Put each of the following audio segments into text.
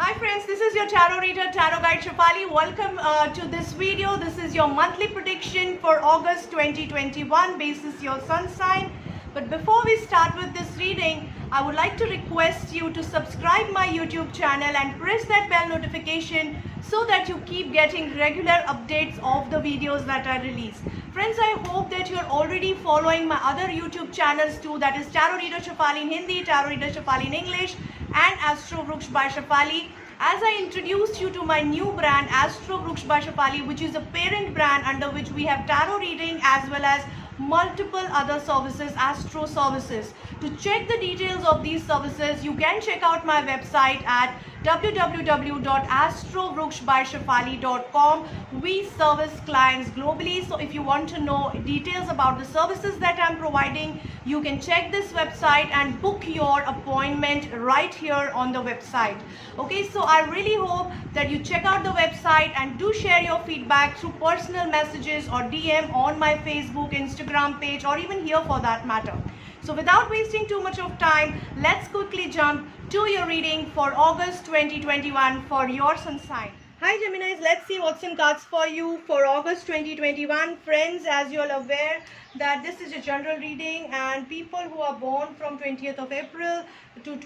Hi friends, this is your tarot reader, tarot guide Shefali. Welcome to this video. This is your monthly prediction for August 2021 basis your sun sign. But before we start with this reading, I would like to request you to subscribe my YouTube channel and press that bell notification so that you keep getting regular updates of the videos that I release. Friends, I hope that you're already following my other YouTube channels too, that is Tarot Reader Shefali in Hindi, Tarot Reader Shefali in English, and Astro Vruksh by Shefali. As I introduced you to my new brand Astro Vruksh by Shefali, which is a parent brand under which we have tarot reading as well as multiple other services, astro services. To check the details of these services, you can check out my website at www.astrovruksbyshefali.com. We service clients globally, so if you want to know details about the services that I'm providing, you can check this website and book your appointment right here on the website. Okay, so I really hope that you check out the website and do share your feedback through personal messages or DM on my Facebook, Instagram page, or even here for that matter. So without wasting too much of time, let's quickly jump to your reading for August 2021 for your sun sign. Hi Geminis, let's see what's in cards for you for August 2021. Friends, as you're aware that this is a general reading and people who are born from 20th of April to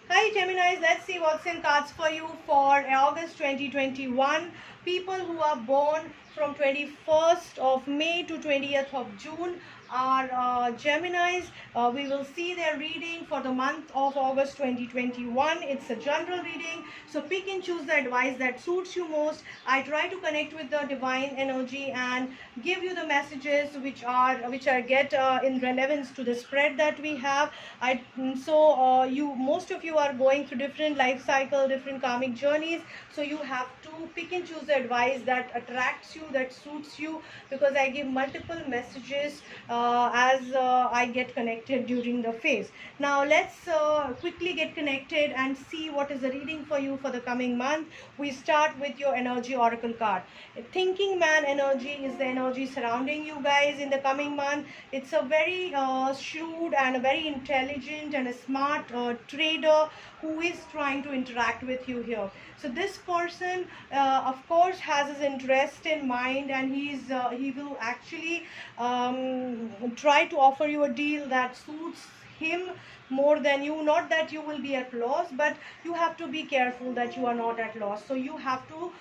Hi Geminis, let's see what's in cards for you for August 2021. People who are born from 21st of May to 20th of June are Geminis. We will see their reading for the month of August 2021. It's a general reading, so pick and choose the advice that suits you most. I try to connect with the divine energy and give you the messages which I get in relevance to the spread that we have. Most of you are going through different life cycle, different karmic journeys, so you have to pick and choose the advice that attracts you, that suits you, because I give multiple messages as I get connected during the phase. Now let's quickly get connected and see what is the reading for you for the coming month. We start with your energy oracle card. Thinking man energy is the energy surrounding you guys in the coming month. It's a very shrewd and a very intelligent and a smart trader who is trying to interact with you here. So this person of course has his interest in mind, and he will actually try to offer you a deal that suits him more than you. Not that you will be at loss, but you have to be careful that you are not at loss. So you have to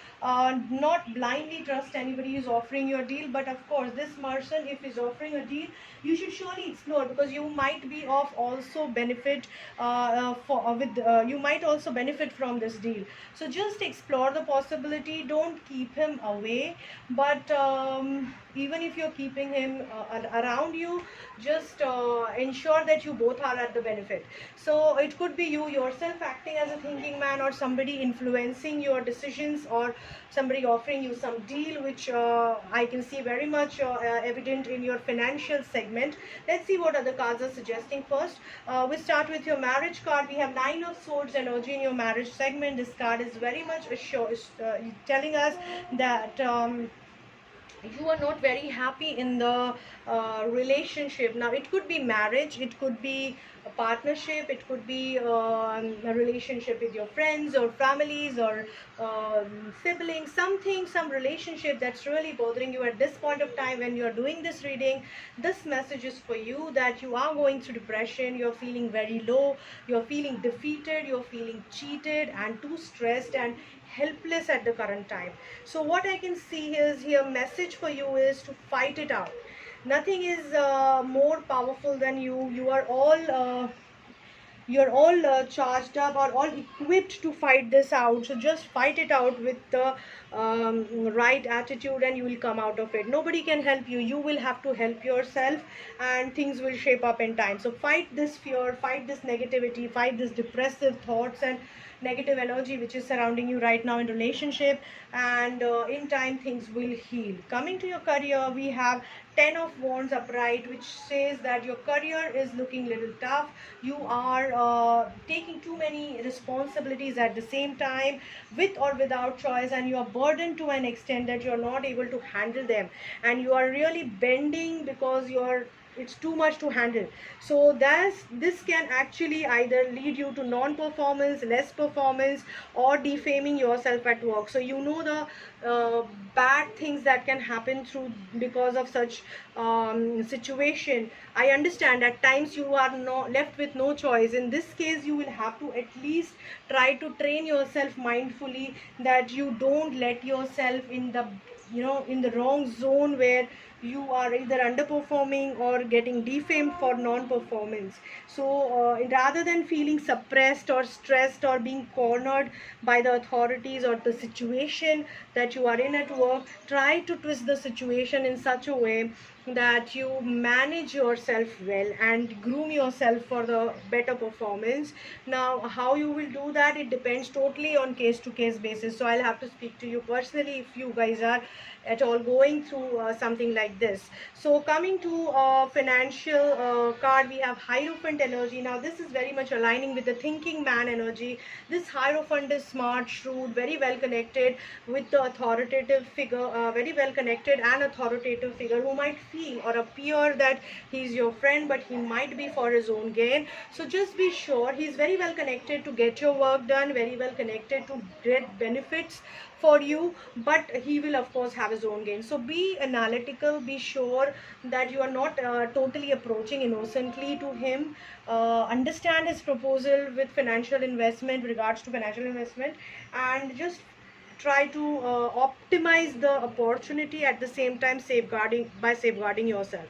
not blindly trust anybody who's offering you a deal. But of course, this person, if he's offering a deal, you should surely explore, because you might be of also benefit you might also benefit from this deal. So just explore the possibility. Don't keep him away, but even if you're keeping him around you, just ensure that you both are at the benefit. So it could be you yourself acting as a thinking man, or somebody influencing your decisions, or somebody offering you some deal, which I can see very much evident in your financial segment. Let's see what other cards are suggesting first. We start with your marriage card. We have 9 of Swords energy in your marriage segment. This card is very much telling us that you are not very happy in the relationship. Now it could be marriage, it could be a partnership, it could be a relationship with your friends or families or siblings, some relationship that's really bothering you at this point of time when you're doing this reading. This message is for you, that you are going through depression, you're feeling very low, you're feeling defeated, you're feeling cheated and too stressed and helpless at the current time. So what I can see is here, message for you is to fight it out. Nothing is more powerful than you. You're all charged up or all equipped to fight this out. So just fight it out with the right attitude, and you will come out of it. Nobody can help you. You will have to help yourself, and things will shape up in time. So fight this fear, fight this negativity, fight this depressive thoughts and negative energy which is surrounding you right now in relationship, and in time things will heal. Coming to your career, we have 10 of Wands upright, which says that your career is looking little tough. You are taking too many responsibilities at the same time, with or without choice, and you are burdened to an extent that you are not able to handle them, and you are really bending because you are it's too much to handle. So this can actually either lead you to non-performance, less performance, or defaming yourself at work. So you know the bad things that can happen through because of such situation. I understand at times you are left with no choice. In this case, you will have to at least try to train yourself mindfully, that you don't let yourself in the in the wrong zone where you are either underperforming or getting defamed for non-performance. So rather than feeling suppressed or stressed or being cornered by the authorities or the situation that you are in at work, try to twist the situation in such a way that you manage yourself well and groom yourself for the better performance. Now how you will do that, it depends totally on case to case basis. So I'll have to speak to you personally if you guys are at all going through something like this. So coming to financial card, we have Hierophant energy. Now this is very much aligning with the thinking man energy. This Hierophant is smart, shrewd, very well connected with the authoritative figure, very well connected and authoritative figure who might feel or appear that he's your friend, but he might be for his own gain. So just be sure he's very well connected to get your work done, very well connected to get benefits for you, but he will of course have his own gain. So be analytical, be sure that you are not totally approaching innocently to him. Understand his proposal with financial investment, regards to financial investment, and just try to optimize the opportunity at the same time safeguarding yourself.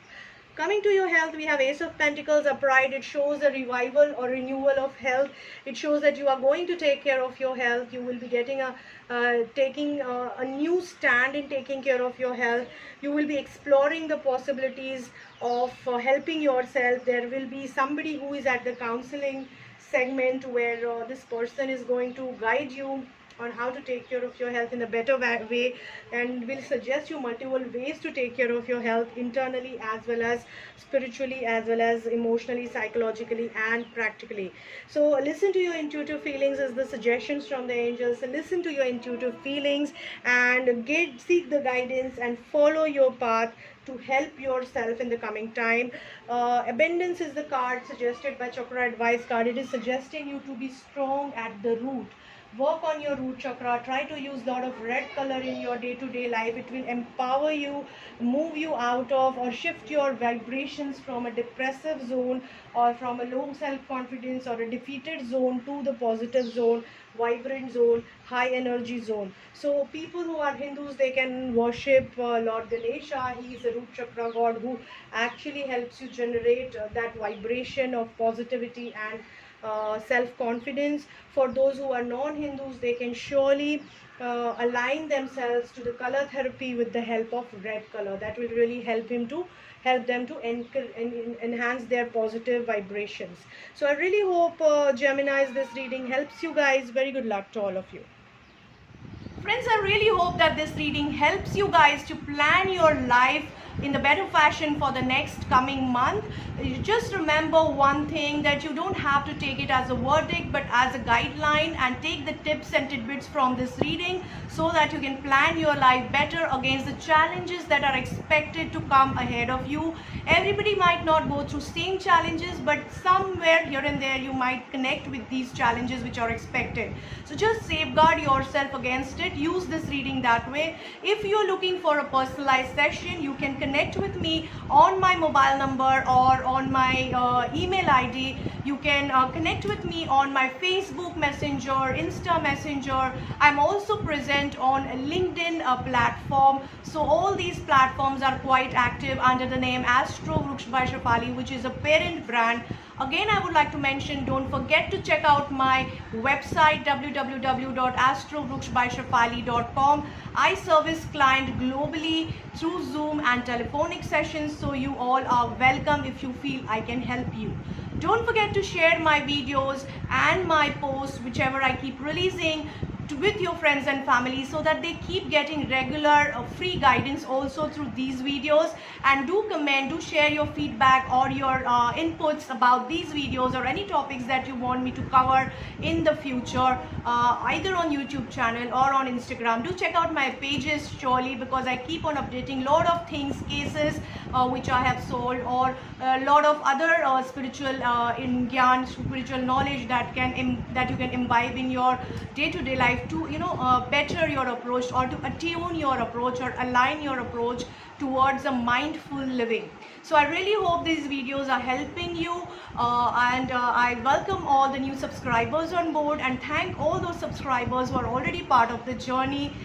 Coming to your health, we have Ace of Pentacles upright. It shows a revival or renewal of health. It shows that you are going to take care of your health. You will be getting taking a new stand in taking care of your health. You will be exploring the possibilities of helping yourself. There will be somebody who is at the counseling segment where this person is going to guide you on how to take care of your health in a better way, and will suggest you multiple ways to take care of your health internally as well as spiritually, as well as emotionally, psychologically and practically. So listen to your intuitive feelings as the suggestions from the angels. So listen to your intuitive feelings and seek the guidance and follow your path to help yourself in the coming time. Abundance is the card suggested by Chakra Advice card. It is suggesting you to be strong at the root. Work on your root chakra. Try to use a lot of red color in your day-to-day life. It will empower you, move you out of or shift your vibrations from a depressive zone or from a low self-confidence or a defeated zone to the positive zone, vibrant zone, high energy zone. So people who are Hindus, they can worship Lord Ganesha. He is a root chakra god who actually helps you generate that vibration of positivity and self-confidence. For those who are non-Hindus, they can surely align themselves to the color therapy with the help of red color. That will really help them to enhance their positive vibrations. So I really hope Geminis, this reading helps you guys. Very good luck to all of you. Friends, I really hope that this reading helps you guys to plan your life in the better fashion for the next coming month. You just remember one thing, that you don't have to take it as a verdict but as a guideline, and take the tips and tidbits from this reading so that you can plan your life better against the challenges that are expected to come ahead of you. Everybody might not go through same challenges, but somewhere here and there you might connect with these challenges which are expected. So just safeguard yourself against it. Use this reading that way. If you're looking for a personalized session, you can connect with me on my mobile number or on my email ID. You can connect with me on my Facebook Messenger, Insta Messenger. I'm also present on a LinkedIn platform. So all these platforms are quite active under the name Astro Vruksh by Shefali, which is a parent brand. Again, I would like to mention, don't forget to check out my website www.astrovruksbyshefali.com. I service clients globally through Zoom and telephonic sessions, so you all are welcome if you feel I can help you. Don't forget to share my videos and my posts, whichever I keep releasing, with your friends and family, so that they keep getting regular free guidance also through these videos. And do comment, do share your feedback or your inputs about these videos or any topics that you want me to cover in the future, either on YouTube channel or on Instagram. Do check out my pages surely, because I keep on updating lot of things, cases, which I have sold, or a lot of other spiritual in gyan, spiritual knowledge that that you can imbibe in your day-to-day life to better your approach, or to attune your approach, or align your approach towards a mindful living. So I really hope these videos are helping you, and I welcome all the new subscribers on board, and thank all those subscribers who are already part of the journey.